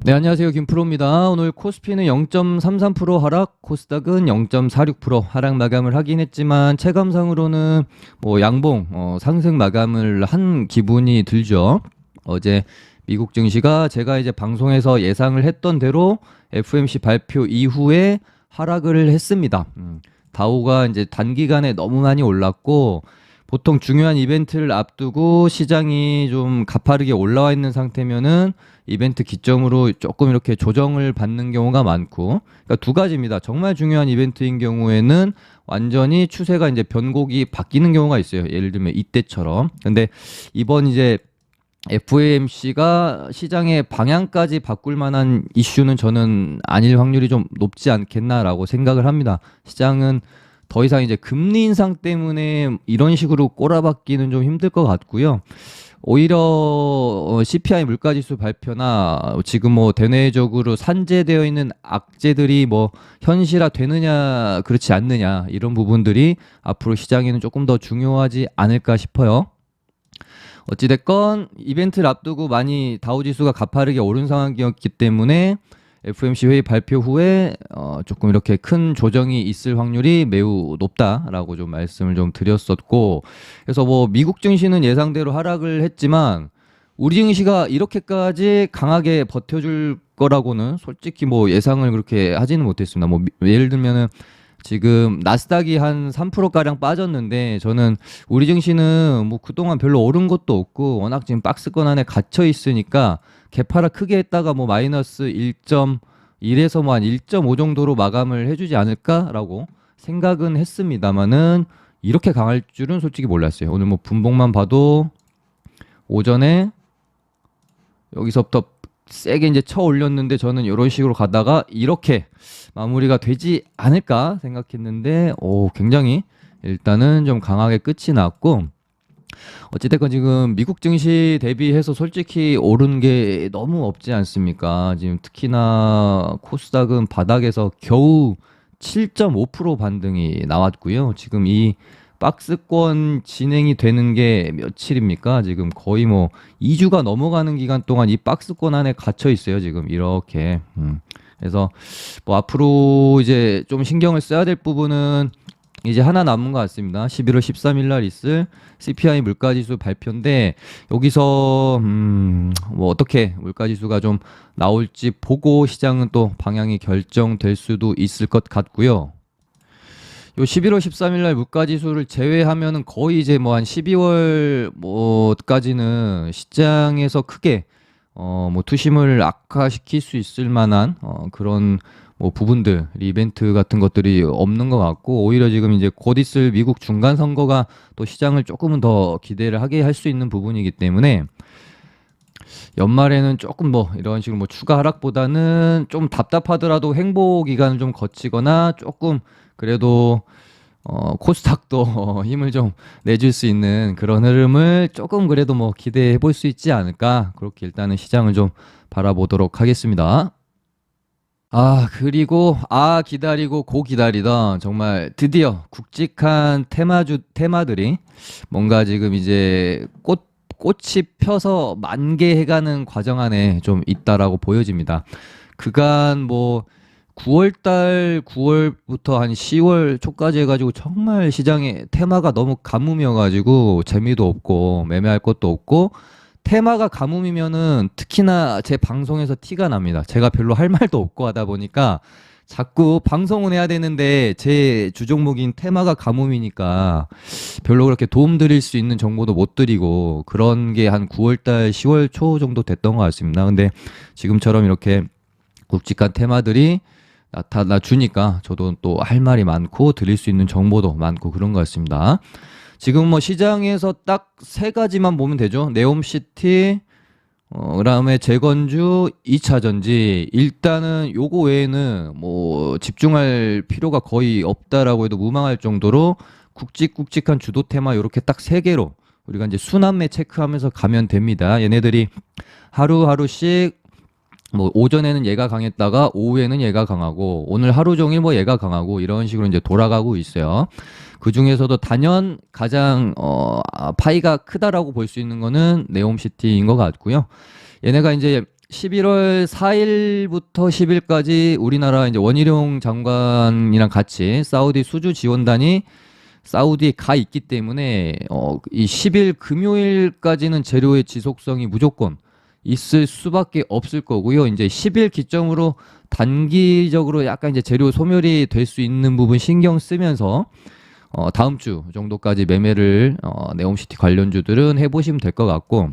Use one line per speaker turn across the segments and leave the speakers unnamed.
네, 안녕하세요. 김프로입니다. 오늘 코스피는 0.33% 하락, 코스닥은 0.46% 하락 마감을 하긴 했지만 체감상으로는 양봉 상승 마감을 한 기분이 들죠. 어제 미국 증시가 제가 이제 방송에서 예상을 했던 대로 FOMC 발표 이후에 하락을 했습니다. 다우가 이제 단기간에 너무 많이 올랐고 보통 중요한 이벤트를 앞두고 시장이 좀 가파르게 올라와 있는 상태면은 이벤트 기점으로 조금 이렇게 조정을 받는 경우가 많고, 그러니까 두 가지입니다. 정말 중요한 이벤트인 경우에는 완전히 추세가 이제 변곡이 바뀌는 경우가 있어요. 예를 들면 이때처럼. 근데 이번 이제 FOMC가 시장의 방향까지 바꿀 만한 이슈는 저는 아닐 확률이 좀 높지 않겠나라고 생각을 합니다. 시장은 더 이상 이제 금리 인상 때문에 이런 식으로 꼬라박기는 좀 힘들 것 같고요. 오히려 CPI 물가지수 발표나 지금 대내적으로 산재되어 있는 악재들이 현실화 되느냐 그렇지 않느냐 이런 부분들이 앞으로 시장에는 조금 더 중요하지 않을까 싶어요. 어찌됐건 이벤트를 앞두고 많이 다우지수가 가파르게 오른 상황이었기 때문에 FOMC 회의 발표 후에 조금 이렇게 큰 조정이 있을 확률이 매우 높다라고 좀 말씀을 좀 드렸었고, 그래서 미국 증시는 예상대로 하락을 했지만 우리 증시가 이렇게까지 강하게 버텨줄 거라고는 솔직히 예상을 그렇게 하지는 못했습니다. 예를 들면은 지금 나스닥이 한 3%가량 빠졌는데 저는 우리 증시는 그동안 별로 오른 것도 없고 워낙 지금 박스권 안에 갇혀 있으니까 개파락 크게 했다가 마이너스 1.1에서 한 1.5 정도로 마감을 해주지 않을까라고 생각은 했습니다만은 이렇게 강할 줄은 솔직히 몰랐어요. 오늘 분봉만 봐도 오전에 여기서부터 세게 이제 쳐 올렸는데 저는 이런 식으로 가다가 이렇게 마무리가 되지 않을까 생각했는데 굉장히 일단은 좀 강하게 끝이 났고, 어찌됐건 지금 미국 증시 대비해서 솔직히 오른 게 너무 없지 않습니까? 지금 특히나 코스닥은 바닥에서 겨우 7.5% 반등이 나왔고요. 지금 이 박스권 진행이 되는 게 며칠입니까? 지금 거의 2주가 넘어가는 기간 동안 이 박스권 안에 갇혀 있어요. 지금 이렇게. 그래서 앞으로 이제 좀 신경을 써야 될 부분은 이제 하나 남은 것 같습니다. 11월 13일 날 있을 CPI 물가지수 발표인데 여기서 어떻게 물가지수가 좀 나올지 보고 시장은 또 방향이 결정될 수도 있을 것 같고요. 요 11월 13일 날 물가지수를 제외하면은 거의 이제 한 12월까지는 시장에서 크게 투심을 악화시킬 수 있을 만한 그런 부분들, 이벤트 같은 것들이 없는 것 같고, 오히려 지금 이제 곧 있을 미국 중간 선거가 또 시장을 조금은 더 기대를 하게 할 수 있는 부분이기 때문에 연말에는 조금 이런 식으로 추가 하락보다는 좀 답답하더라도 행보 기간을 좀 거치거나 조금 그래도 코스닥도 힘을 좀 내줄 수 있는 그런 흐름을 조금 그래도 기대해 볼 수 있지 않을까, 그렇게 일단은 시장을 좀 바라보도록 하겠습니다. 그리고 기다리고 기다리던 정말 드디어 굵직한 테마들이 뭔가 지금 이제 꽃이 펴서 만개해가는 과정 안에 좀 있다라고 보여집니다. 그간 9월부터 한 10월 초까지 해가지고 정말 시장에 테마가 너무 가뭄이어가지고 재미도 없고 매매할 것도 없고, 테마가 가뭄이면은 특히나 제 방송에서 티가 납니다. 제가 별로 할 말도 없고 하다 보니까 자꾸 방송은 해야 되는데 제 주종목인 테마가 가뭄이니까 별로 그렇게 도움 드릴 수 있는 정보도 못 드리고, 그런 게 한 9월달 10월 초 정도 됐던 것 같습니다. 근데 지금처럼 이렇게 굵직한 테마들이 나타나 주니까 저도 또 할 말이 많고 드릴 수 있는 정보도 많고 그런 것 같습니다. 지금 시장에서 딱 세 가지만 보면 되죠. 네옴시티, 그다음에 재건주, 2차 전지. 일단은 요거 외에는 집중할 필요가 거의 없다라고 해도 무방할 정도로 굵직굵직한 주도 테마 요렇게 딱 세 개로 우리가 이제 순환매 체크하면서 가면 됩니다. 얘네들이 하루하루씩 오전에는 얘가 강했다가 오후에는 얘가 강하고 오늘 하루 종일 얘가 강하고 이런 식으로 이제 돌아가고 있어요. 그 중에서도 단연 가장 파이가 크다라고 볼 수 있는 거는 네옴시티인 것 같고요. 얘네가 이제 11월 4일부터 10일까지 우리나라 이제 원희룡 장관이랑 같이 사우디 수주 지원단이 사우디에 가 있기 때문에 이 10일 금요일까지는 재료의 지속성이 무조건 있을 수밖에 없을 거고요. 이제 10일 기점으로 단기적으로 약간 이제 재료 소멸이 될 수 있는 부분 신경 쓰면서 다음 주 정도까지 매매를 네옴시티 관련주들은 해보시면 될 것 같고,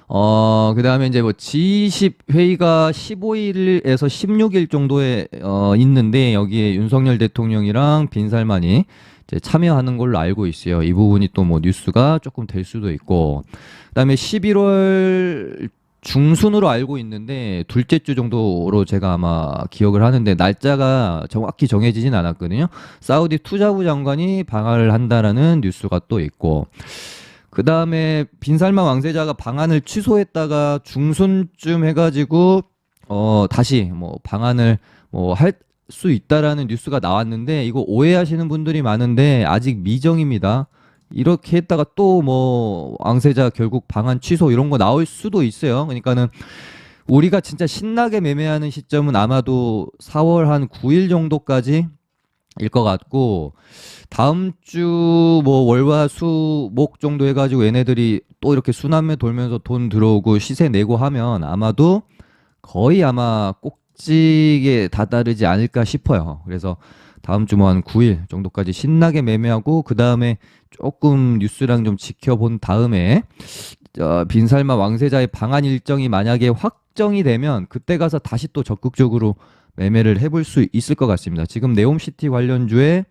그 다음에 이제 뭐 G20 회의가 15일에서 16일 정도에 있는데 여기에 윤석열 대통령이랑 빈살만이 이제 참여하는 걸로 알고 있어요. 이 부분이 또 뭐 뉴스가 조금 될 수도 있고, 그다음에 11월 중순으로 알고 있는데 둘째 주 정도로 제가 아마 기억을 하는데 날짜가 정확히 정해지진 않았거든요. 사우디 투자부 장관이 방한을 한다라는 뉴스가 또 있고, 그 다음에 빈살만 왕세자가 방한을 취소했다가 중순쯤 해가지고 다시 뭐 방한을 뭐 할 수 있다라는 뉴스가 나왔는데, 이거 오해하시는 분들이 많은데 아직 미정입니다. 이렇게 했다가 또 뭐 왕세자 결국 방한 취소 이런 거 나올 수도 있어요. 그러니까는 우리가 진짜 신나게 매매하는 시점은 아마도 4월 한 9일 정도까지 일 것 같고, 다음 주 뭐 월화수목 정도 해가지고 얘네들이 또 이렇게 순환매 돌면서 돈 들어오고 시세 내고 하면 아마도 거의 아마 꼭지에 다다르지 않을까 싶어요. 그래서 다음 주 뭐 한 9일 정도까지 신나게 매매하고, 그 다음에 조금 뉴스랑 좀 지켜본 다음에 빈살만 왕세자의 방한 일정이 만약에 확정이 되면 그때 가서 다시 또 적극적으로 매매를 해볼 수 있을 것 같습니다. 지금 네옴시티 관련주에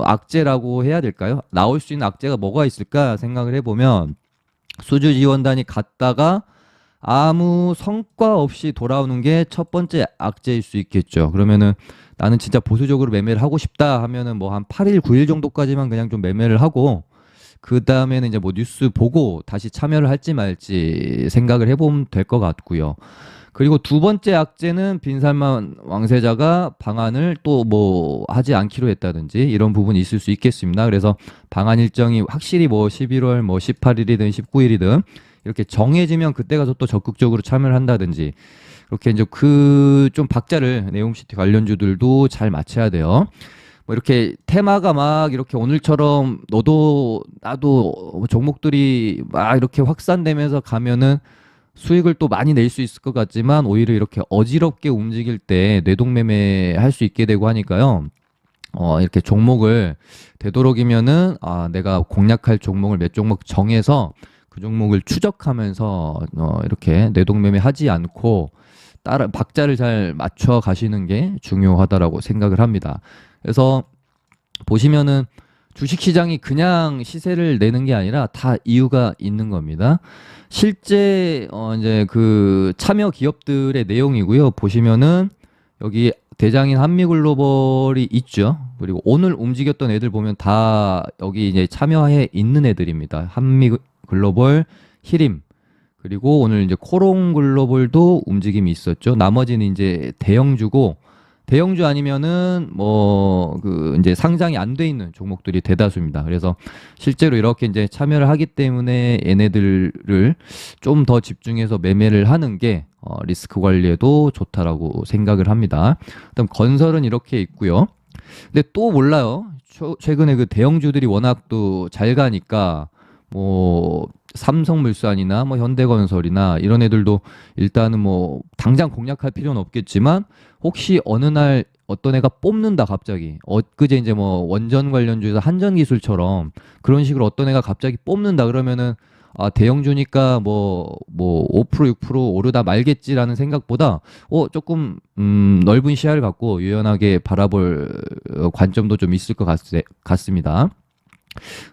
악재라고 해야 될까요? 나올 수 있는 악재가 뭐가 있을까 생각을 해보면, 수주 지원단이 갔다가 아무 성과 없이 돌아오는 게 첫 번째 악재일 수 있겠죠. 그러면은 나는 진짜 보수적으로 매매를 하고 싶다 하면은 뭐 한 8일, 9일 정도까지만 그냥 좀 매매를 하고, 그 다음에는 이제 뭐 뉴스 보고 다시 참여를 할지 말지 생각을 해보면 될 것 같고요. 그리고 두 번째 악재는 빈살만 왕세자가 방한을 또 뭐 하지 않기로 했다든지 이런 부분이 있을 수 있겠습니다. 그래서 방한 일정이 확실히 뭐 11월 뭐 18일이든 19일이든 이렇게 정해지면 그때 가서 또 적극적으로 참여를 한다든지, 그렇게 이제 그 좀 박자를 네옴시티 관련주들도 잘 맞춰야 돼요. 뭐 이렇게 테마가 막 이렇게 오늘처럼 너도 나도 종목들이 막 이렇게 확산되면서 가면은 수익을 또 많이 낼 수 있을 것 같지만, 오히려 이렇게 어지럽게 움직일 때 뇌동매매 할 수 있게 되고 하니까요. 이렇게 종목을 되도록이면은 내가 공략할 종목을 몇 종목 정해서 그 종목을 추적하면서 이렇게 뇌동매매 하지 않고 따라 박자를 잘 맞춰 가시는 게 중요하다라고 생각을 합니다. 그래서 보시면은 주식시장이 그냥 시세를 내는 게 아니라 다 이유가 있는 겁니다. 실제 이제 그 참여 기업들의 내용이고요. 보시면은 여기 대장인 한미글로벌이 있죠. 그리고 오늘 움직였던 애들 보면 다 여기 이제 참여해 있는 애들입니다. 한미글로벌, 히림, 그리고 오늘 이제 코롱글로벌도 움직임이 있었죠. 나머지는 이제 대형주고, 대형주 아니면은 뭐 그 이제 상장이 안 돼 있는 종목들이 대다수입니다. 그래서 실제로 이렇게 이제 참여를 하기 때문에 얘네들을 좀 더 집중해서 매매를 하는 게 리스크 관리에도 좋다라고 생각을 합니다. 그다음 건설은 이렇게 있고요. 근데 또 몰라요. 최근에 그 대형주들이 워낙 또 잘 가니까 뭐 삼성물산이나 뭐 현대건설이나 이런 애들도 일단은 뭐 당장 공략할 필요는 없겠지만, 혹시 어느 날 어떤 애가 뽑는다 갑자기, 엊그제 이제 뭐 원전 관련주에서 한전기술처럼 그런 식으로 어떤 애가 갑자기 뽑는다 그러면은 대형주니까 뭐 5% 6% 오르다 말겠지라는 생각보다 조금 넓은 시야를 갖고 유연하게 바라볼 관점도 좀 있을 것 같습니다.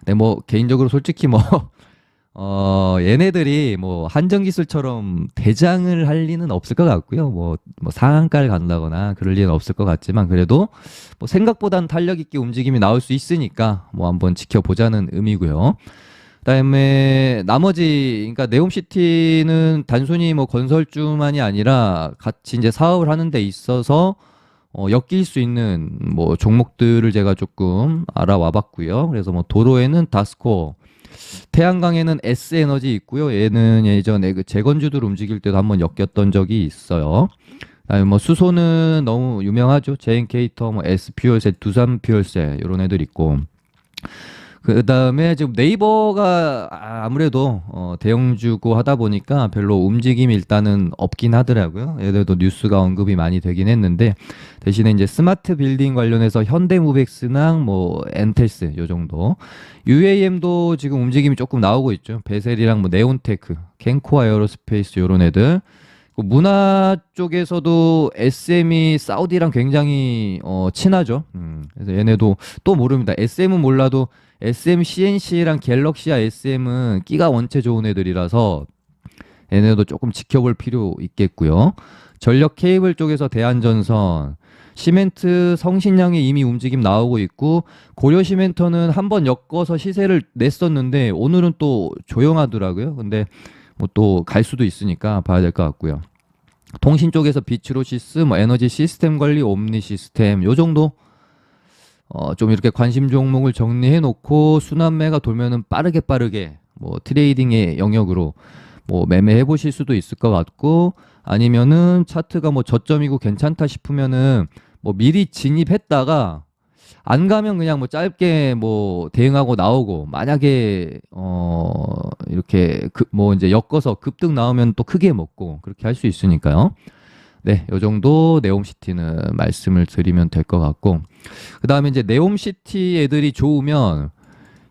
네, 뭐 개인적으로 솔직히 뭐 얘네들이 뭐 한전기술처럼 대장을 할 리는 없을 것 같고요. 뭐 상한가를 간다거나 그럴 리는 없을 것 같지만, 그래도 뭐 생각보단 탄력 있게 움직임이 나올 수 있으니까 뭐 한번 지켜보자는 의미고요. 그다음에 나머지, 그러니까 네옴시티는 단순히 뭐 건설주만이 아니라 같이 이제 사업을 하는 데 있어서 엮일 수 있는 뭐 종목들을 제가 조금 알아와 봤고요. 그래서 뭐 도로에는 다스코, 태양광에는 S에너지 있고요. 얘는 예전에 그 재건주들 움직일 때도 한번 엮였던 적이 있어요. 그다음에 뭐 수소는 너무 유명하죠. 제인케이터, 뭐 S퓨얼셀, 두산퓨얼셀 이런 애들 있고. 그다음에 지금 네이버가 아무래도 대형주고 하다 보니까 별로 움직임이 일단은 없긴 하더라고요. 얘들도 뉴스가 언급이 많이 되긴 했는데 대신에 이제 스마트 빌딩 관련해서 현대무백스랑 뭐 엔텔스 요 정도. UAM도 지금 움직임이 조금 나오고 있죠. 베셀이랑 뭐 네온테크, 켄코아 에어로스페이스 요런 애들. 그 문화 쪽에서도 SM이 사우디랑 굉장히 친하죠. 그래서 얘네도 또 모릅니다. SM은 몰라도 SM CNC랑 갤럭시아 SM은 끼가 원체 좋은 애들이라서 얘네도 조금 지켜볼 필요 있겠고요. 전력 케이블 쪽에서 대한전선, 시멘트 성신량이 이미 움직임 나오고 있고 고려 시멘터는 한번 엮어서 시세를 냈었는데 오늘은 또 조용하더라고요. 근데 뭐 또 갈 수도 있으니까 봐야 될 것 같고요. 통신 쪽에서 비츠로시스, 뭐 에너지 시스템 관리, 옴니 시스템 요 정도 좀 이렇게 관심 종목을 정리해 놓고 순환매가 돌면은 빠르게 뭐 트레이딩의 영역으로 뭐 매매해 보실 수도 있을 것 같고 아니면은 차트가 뭐 저점이고 괜찮다 싶으면은 뭐 미리 진입했다가 안 가면 그냥 뭐 짧게 뭐 대응하고 나오고 만약에 이렇게 뭐 이제 엮어서 급등 나오면 또 크게 먹고 그렇게 할 수 있으니까요. 네, 요 정도 네옴시티는 말씀을 드리면 될 것 같고 그다음에 이제 네옴시티 애들이 좋으면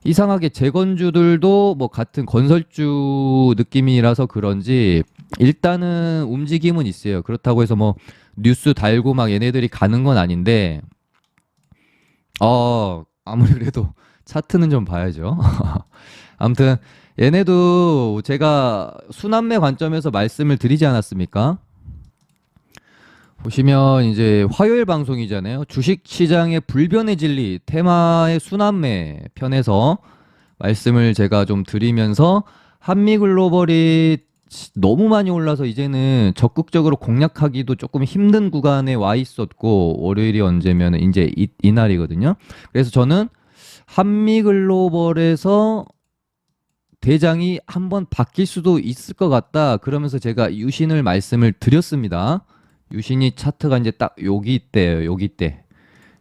이상하게 재건주들도 뭐 같은 건설주 느낌이라서 그런지 일단은 움직임은 있어요. 그렇다고 해서 뭐 뉴스 달고 막 얘네들이 가는 건 아닌데 아무래도 차트는 좀 봐야죠. 아무튼 얘네도 제가 순환매 관점에서 말씀을 드리지 않았습니까? 보시면 이제 화요일 방송이잖아요. 주식시장의 불변의 진리 테마의 순환매 편에서 말씀을 제가 좀 드리면서 한미글로벌이 너무 많이 올라서 이제는 적극적으로 공략하기도 조금 힘든 구간에 와 있었고 월요일이 언제면 이제 이날이거든요. 그래서 저는 한미글로벌에서 대장이 한번 바뀔 수도 있을 것 같다. 그러면서 제가 유신을 말씀을 드렸습니다. 유신이 차트가 이제 딱 여기 때예요. 여기 때.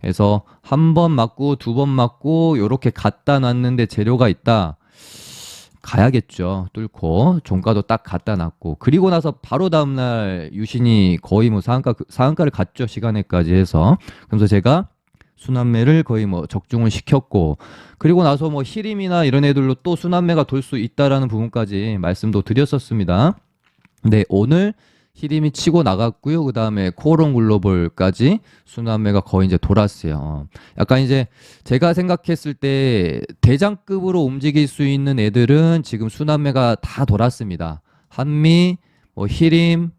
그래서 한 번 맞고 두 번 맞고 요렇게 갖다 놨는데 재료가 있다. 가야겠죠. 뚫고 종가도 딱 갖다 놨고 그리고 나서 바로 다음날 유신이 거의 뭐 상한가를 갔죠. 시간에까지 해서. 그러면서 제가 순환매를 거의 뭐 적중을 시켰고 그리고 나서 뭐 히림이나 이런 애들로 또 순환매가 돌 수 있다라는 부분까지 말씀도 드렸었습니다. 네, 오늘 히림이 치고 나갔고요. 그 다음에 코오롱 글로벌까지 순환매가 거의 이제 돌았어요. 약간 이제 제가 생각했을 때 대장급으로 움직일 수 있는 애들은 지금 순환매가 다 돌았습니다. 한미, 뭐 히림,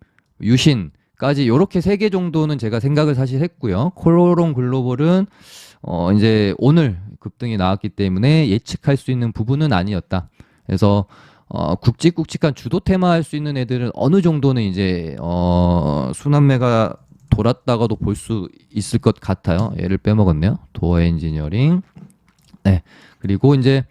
유신까지 요렇게 세 개 정도는 제가 생각을 사실 했고요. 코오롱 글로벌은 이제 오늘 급등이 나왔기 때문에 예측할 수 있는 부분은 아니었다. 그래서 굵직굵직한 주도 테마 할 수 있는 애들은 어느 정도는 이제 순환매가 돌았다가도 볼 수 있을 것 같아요. 얘를 빼먹었네요. 도어 엔지니어링. 네. 그리고 이제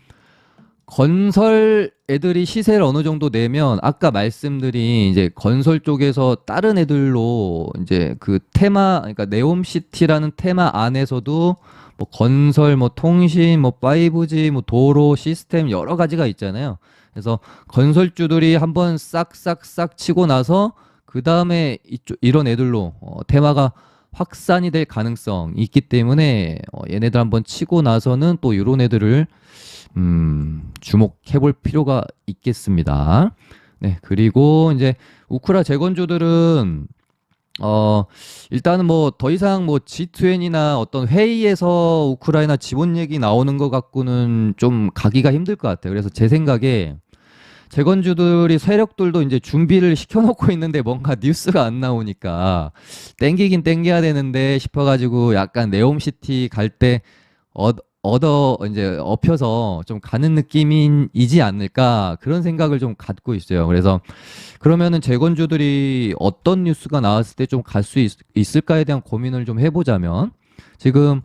건설 애들이 시세를 어느 정도 내면 아까 말씀드린 이제 건설 쪽에서 다른 애들로 이제 그 테마 그러니까 네옴시티라는 테마 안에서도 뭐 건설 뭐 통신 뭐 5G 뭐 도로 시스템 여러 가지가 있잖아요. 그래서 건설주들이 한번 싹싹싹 치고 나서 그 다음에 이런 애들로 테마가 확산이 될 가능성이 있기 때문에 얘네들 한번 치고 나서는 또 이런 애들을 주목해 볼 필요가 있겠습니다. 네, 그리고 이제 우크라 재건주들은 일단은 뭐 더 이상 뭐 G20이나 어떤 회의에서 우크라이나 지원 얘기 나오는 것 갖고는 좀 가기가 힘들 것 같아요. 그래서 제 생각에 재건주들이 세력들도 이제 준비를 시켜놓고 있는데 뭔가 뉴스가 안 나오니까 땡기긴 땡겨야 되는데 싶어가지고 약간 네옴시티 갈 때 이제 업혀서 좀 가는 느낌이지 않을까 그런 생각을 좀 갖고 있어요. 그래서 그러면은 재건주들이 어떤 뉴스가 나왔을 때 좀 갈 수 있을까에 대한 고민을 좀 해보자면 지금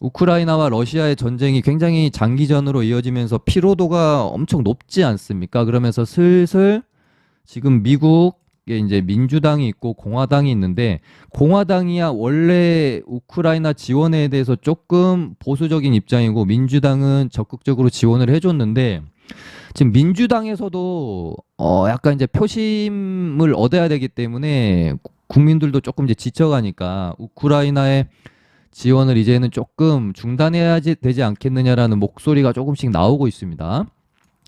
우크라이나와 러시아의 전쟁이 굉장히 장기전으로 이어지면서 피로도가 엄청 높지 않습니까? 그러면서 슬슬 지금 미국에 이제 민주당이 있고 공화당이 있는데, 공화당이야 원래 우크라이나 지원에 대해서 조금 보수적인 입장이고 민주당은 적극적으로 지원을 해줬는데, 지금 민주당에서도 약간 이제 표심을 얻어야 되기 때문에 국민들도 조금 이제 지쳐가니까 우크라이나의 지원을 이제는 조금 중단해야 되지 않겠느냐라는 목소리가 조금씩 나오고 있습니다.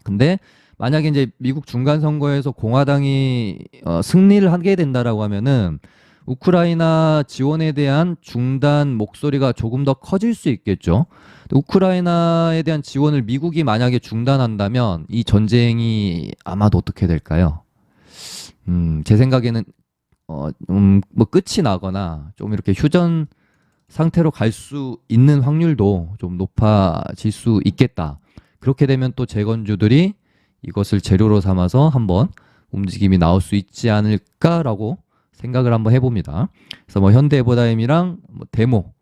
근데 만약에 이제 미국 중간 선거에서 공화당이 승리를 하게 된다라고 하면은 우크라이나 지원에 대한 중단 목소리가 조금 더 커질 수 있겠죠. 우크라이나에 대한 지원을 미국이 만약에 중단한다면 이 전쟁이 아마도 어떻게 될까요? 제 생각에는 뭐 끝이 나거나 좀 이렇게 휴전 상태로 갈 수 있는 확률도 좀 높아질 수 있겠다. 그렇게 되면 또 재건주들이 이것을 재료로 삼아서 한번 움직임이 나올 수 있지 않을까라고 생각을 한번 해봅니다. 그래서 뭐 현대해보다임이랑 뭐 데모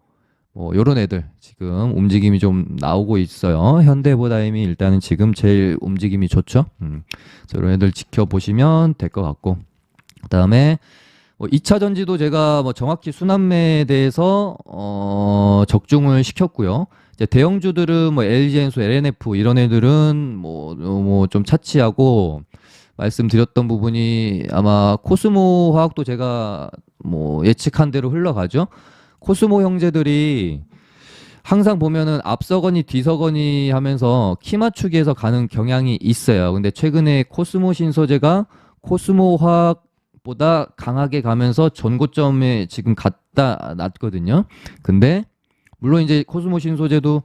뭐 요런 애들 지금 움직임이 좀 나오고 있어요. 현대해보다임이 일단은 지금 제일 움직임이 좋죠. 그래서 이런 애들 지켜보시면 될 것 같고, 그다음에 뭐 2차 전지도 제가 뭐 정확히 순환매에 대해서 적중을 시켰고요. 이제 대형주들은 뭐 LG엔소, LNF 이런 애들은 뭐 좀 차치하고, 말씀드렸던 부분이 아마 코스모 화학도 제가 뭐 예측한 대로 흘러가죠. 코스모 형제들이 항상 보면은 앞서거니 뒤서거니 하면서 키 맞추기에서 가는 경향이 있어요. 근데 최근에 코스모 신소재가 코스모 화학보다 강하게 가면서 전고점에 지금 갖다 놨거든요. 근데 물론 이제 코스모 신소재도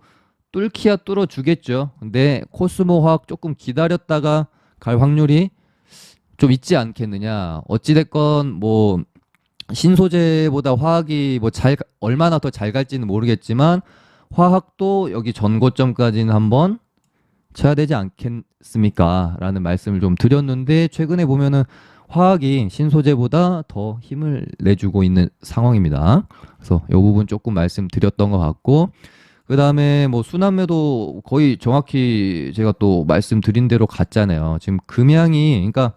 뚫기야 뚫어주겠죠. 근데 코스모 화학 조금 기다렸다가 갈 확률이 좀 있지 않겠느냐. 어찌됐건 뭐 신소재보다 화학이 뭐 얼마나 더 잘 갈지는 모르겠지만 화학도 여기 전고점까지는 한번 쳐야 되지 않겠습니까? 라는 말씀을 좀 드렸는데, 최근에 보면은 화학이 신소재보다 더 힘을 내주고 있는 상황입니다. 그래서 이 부분 조금 말씀드렸던 것 같고, 그 다음에 뭐 순환매도 거의 정확히 제가 또 말씀드린 대로 갔잖아요. 지금 금양이, 그러니까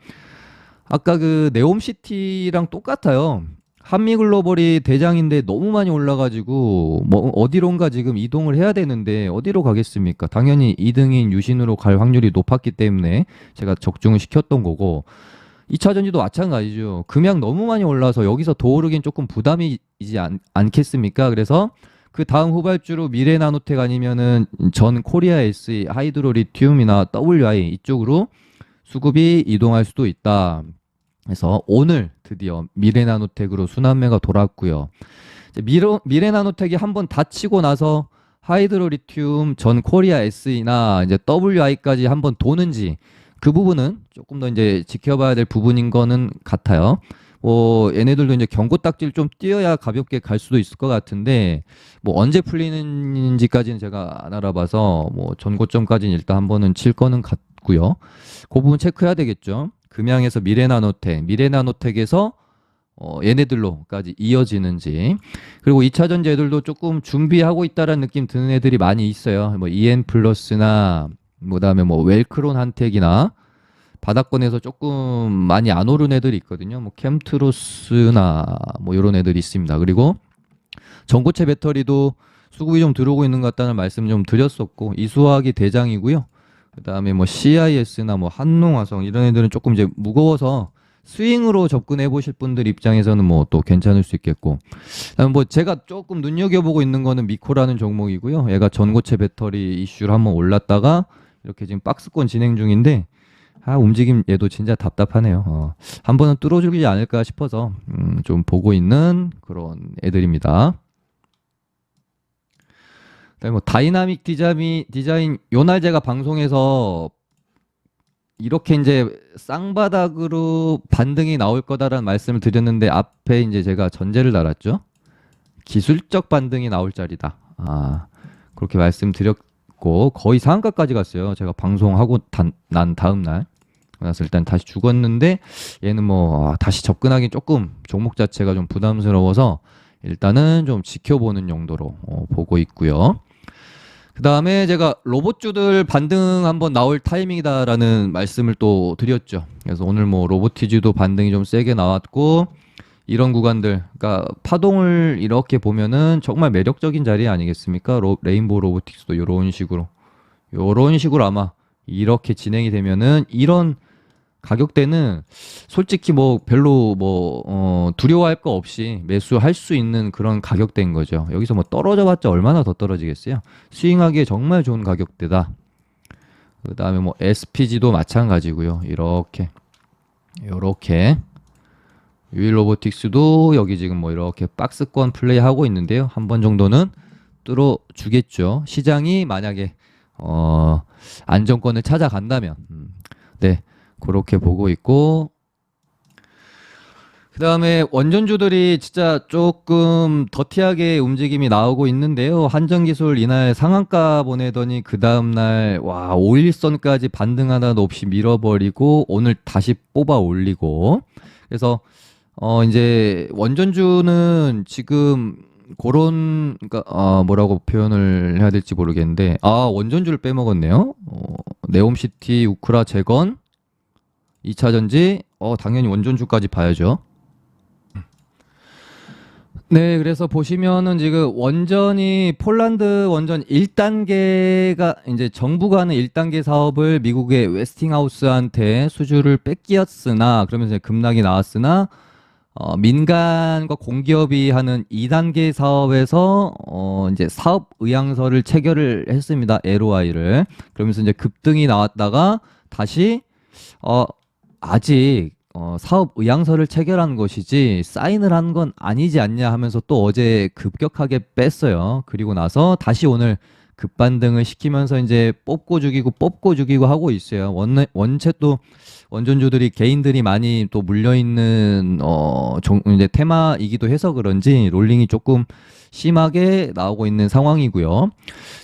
아까 그 네옴시티랑 똑같아요. 한미글로벌이 대장인데 너무 많이 올라가지고 뭐 어디론가 지금 이동을 해야 되는데 어디로 가겠습니까? 당연히 2등인 유신으로 갈 확률이 높았기 때문에 제가 적중을 시켰던 거고, 2차 전지도 마찬가지죠. 금양 너무 많이 올라서 여기서 더 오르긴 조금 부담이지 않겠습니까? 그래서 그 다음 후발주로 미래나노텍 아니면은 전 코리아 SE, 하이드로리튬이나 WI 이쪽으로 수급이 이동할 수도 있다. 그래서 오늘 드디어 미래나노텍으로 순환매가 돌았고요. 이제 미래나노텍이 한번 다치고 나서 하이드로리튬, 전 코리아 SE나 이제 WI까지 한번 도는지, 그 부분은 조금 더 이제 지켜봐야 될 부분인 거는 같아요. 뭐 얘네들도 이제 경고 딱지를 좀 띄어야 가볍게 갈 수도 있을 것 같은데, 뭐 언제 풀리는지까지는 제가 안 알아봐서 뭐 전고점까지는 일단 한번은 칠 거는 같고요. 그 부분 체크해야 되겠죠. 금양에서 미래나노텍에서 얘네들로까지 이어지는지. 그리고 2차 전지 애들도 조금 준비하고 있다라는 느낌 드는 애들이 많이 있어요. 뭐 EN 플러스나 그다음에 뭐 웰크론 한텍이나 바닥권에서 조금 많이 안 오른 애들이 있거든요. 뭐 캠트로스나 뭐 이런 애들이 있습니다. 그리고 전고체 배터리도 수급이 좀 들어오고 있는 것 같다는 말씀 좀 드렸었고, 이수화학이 대장이고요. 그다음에 뭐 CIS나 뭐 한농화성 이런 애들은 조금 이제 무거워서 스윙으로 접근해 보실 분들 입장에서는 뭐 또 괜찮을 수 있겠고, 그다음에 뭐 제가 조금 눈여겨보고 있는 거는 미코라는 종목이고요. 얘가 전고체 배터리 이슈를 한번 올랐다가 이렇게 지금 박스권 진행 중인데, 움직임 얘도 진짜 답답하네요. 한 번은 뚫어주지 않을까 싶어서 좀 보고 있는 그런 애들입니다. 그다음에 뭐 다이나믹 디자인 요날 제가 방송에서 이렇게 이제 쌍바닥으로 반등이 나올 거다라는 말씀을 드렸는데, 앞에 이제 제가 전제를 달았죠. 기술적 반등이 나올 자리다. 그렇게 말씀드렸고 거의 상한가까지 갔어요. 제가 방송하고 난 다음 날. 그래서 일단 다시 죽었는데, 얘는 뭐 다시 접근하기 조금 종목 자체가 좀 부담스러워서 일단은 좀 지켜보는 용도로 보고 있고요. 그 다음에 제가 로봇주들 반등 한번 나올 타이밍이다라는 말씀을 또 드렸죠. 그래서 오늘 뭐 로보티즈도 반등이 좀 세게 나왔고, 이런 구간들, 그러니까 파동을 이렇게 보면은 정말 매력적인 자리 아니겠습니까? 레인보우 로보틱스도 요런 식으로 아마 이렇게 진행이 되면은 이런 가격대는 솔직히 뭐 별로 뭐 두려워할 거 없이 매수할 수 있는 그런 가격대인 거죠. 여기서 뭐 떨어져 봤자 얼마나 더 떨어지겠어요? 스윙하기에 정말 좋은 가격대다. 그 다음에 뭐 SPG도 마찬가지고요. 이렇게 유일 로보틱스도 여기 지금 뭐 이렇게 박스권 플레이 하고 있는데요. 한 번 정도는 뚫어 주겠죠. 시장이 만약에 안정권을 찾아간다면. 네. 그렇게 보고 있고, 그 다음에 원전주들이 진짜 조금 더티하게 움직임이 나오고 있는데요. 한전기술 이날 상한가 보내더니 그 다음날 와 5일선까지 반등하나도 없이 밀어버리고 오늘 다시 뽑아 올리고, 그래서 이제 원전주는 지금 그런, 그러니까 뭐라고 표현을 해야 될지 모르겠는데, 원전주를 빼먹었네요. 네옴시티, 우크라, 재건, 2차전지, 당연히 원전주까지 봐야죠. 네, 그래서 보시면은 지금 원전이 폴란드 원전 1단계가 이제 정부가 하는 1단계 사업을 미국의 웨스팅하우스한테 수주를 뺏기었으나, 그러면서 급락이 나왔으나, 민간과 공기업이 하는 2단계 사업에서 이제 사업 의향서를 체결을 했습니다. LOI를. 그러면서 이제 급등이 나왔다가 다시 아직 사업 의향서를 체결한 것이지 사인을 한 건 아니지 않냐 하면서 또 어제 급격하게 뺐어요. 그리고 나서 다시 오늘 급반등을 시키면서 이제 뽑고 죽이고 하고 있어요. 원체 또 원전주들이 개인들이 많이 또 물려있는 이제 테마이기도 해서 그런지 롤링이 조금 심하게 나오고 있는 상황이고요.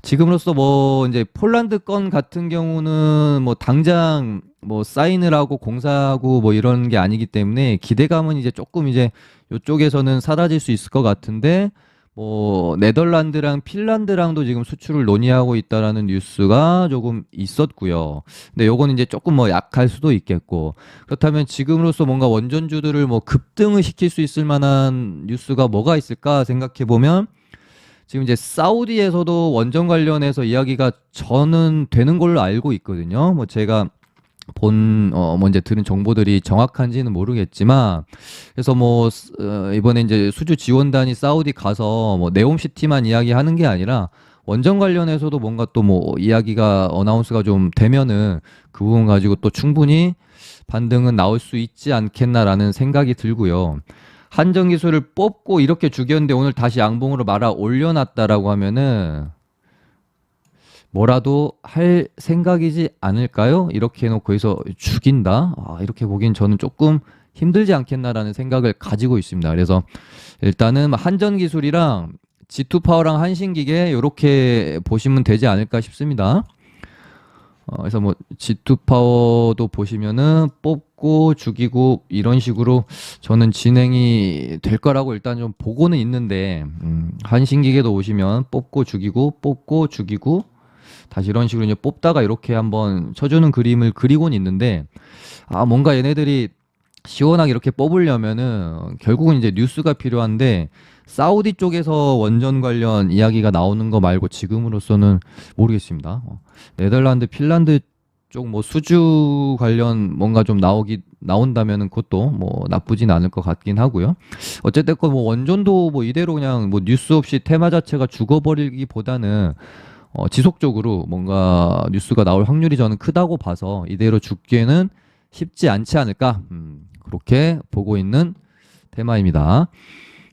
지금으로서 뭐 이제 폴란드 건 같은 경우는 뭐 당장 뭐 사인을 하고 공사하고 뭐 이런 게 아니기 때문에 기대감은 이제 조금 이제 이쪽에서는 사라질 수 있을 것 같은데, 뭐 네덜란드랑 핀란드랑도 지금 수출을 논의하고 있다라는 뉴스가 조금 있었고요. 근데 요거는 이제 조금 뭐 약할 수도 있겠고, 그렇다면 지금으로서 뭔가 원전주들을 뭐 급등을 시킬 수 있을 만한 뉴스가 뭐가 있을까 생각해 보면, 지금 이제 사우디에서도 원전 관련해서 이야기가 저는 되는 걸로 알고 있거든요. 뭐 제가 뭐 이제 들은 정보들이 정확한지는 모르겠지만, 그래서 뭐 이번에 이제 수주 지원단이 사우디 가서 뭐 네옴시티만 이야기하는 게 아니라 원전 관련해서도 뭔가 또 뭐 이야기가 어나운스가 좀 되면은 그 부분 가지고 또 충분히 반등은 나올 수 있지 않겠나라는 생각이 들고요. 한전기술을 뽑고 이렇게 죽였는데 오늘 다시 양봉으로 말아 올려놨다라고 하면은 뭐라도 할 생각이지 않을까요? 이렇게 해놓고 여기서 죽인다? 이렇게 보기엔 저는 조금 힘들지 않겠나라는 생각을 가지고 있습니다. 그래서 일단은 한전기술이랑 G2파워랑 한신기계 이렇게 보시면 되지 않을까 싶습니다. 그래서 뭐 G2파워도 보시면은 뽑고 죽이고 이런 식으로 저는 진행이 될 거라고 일단 좀 보고는 있는데, 한신기계도 보시면 뽑고 죽이고 다시 이런 식으로 이제 뽑다가 이렇게 한번 쳐주는 그림을 그리고는 있는데, 뭔가 얘네들이 시원하게 이렇게 뽑으려면은 결국은 이제 뉴스가 필요한데, 사우디 쪽에서 원전 관련 이야기가 나오는 거 말고 지금으로서는 모르겠습니다. 네덜란드, 핀란드 쪽 뭐 수주 관련 뭔가 좀 나온다면은 그것도 뭐 나쁘진 않을 것 같긴 하고요. 어쨌든 뭐 원전도 뭐 이대로 그냥 뭐 뉴스 없이 테마 자체가 죽어버리기보다는 지속적으로 뭔가 뉴스가 나올 확률이 저는 크다고 봐서 이대로 죽기에는 쉽지 않지 않을까, 그렇게 보고 있는 테마입니다.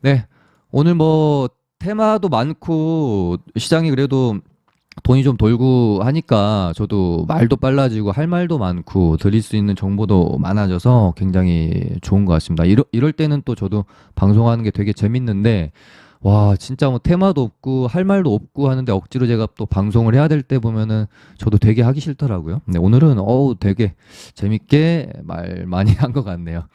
네, 오늘 뭐 테마도 많고 시장이 그래도 돈이 좀 돌고 하니까 저도 말도 빨라지고 할 말도 많고 드릴 수 있는 정보도 많아져서 굉장히 좋은 것 같습니다. 이럴 때는 또 저도 방송하는 게 되게 재밌는데, 와, 진짜 뭐 테마도 없고 할 말도 없고 하는데 억지로 제가 또 방송을 해야 될 때 보면은 저도 되게 하기 싫더라고요. 네, 오늘은 되게 재밌게 말 많이 한 것 같네요.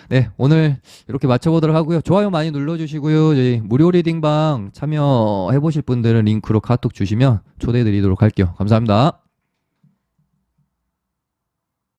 네, 오늘 이렇게 마쳐보도록 하고요. 좋아요 많이 눌러주시고요. 저희 무료 리딩방 참여해 보실 분들은 링크로 카톡 주시면 초대해 드리도록 할게요. 감사합니다.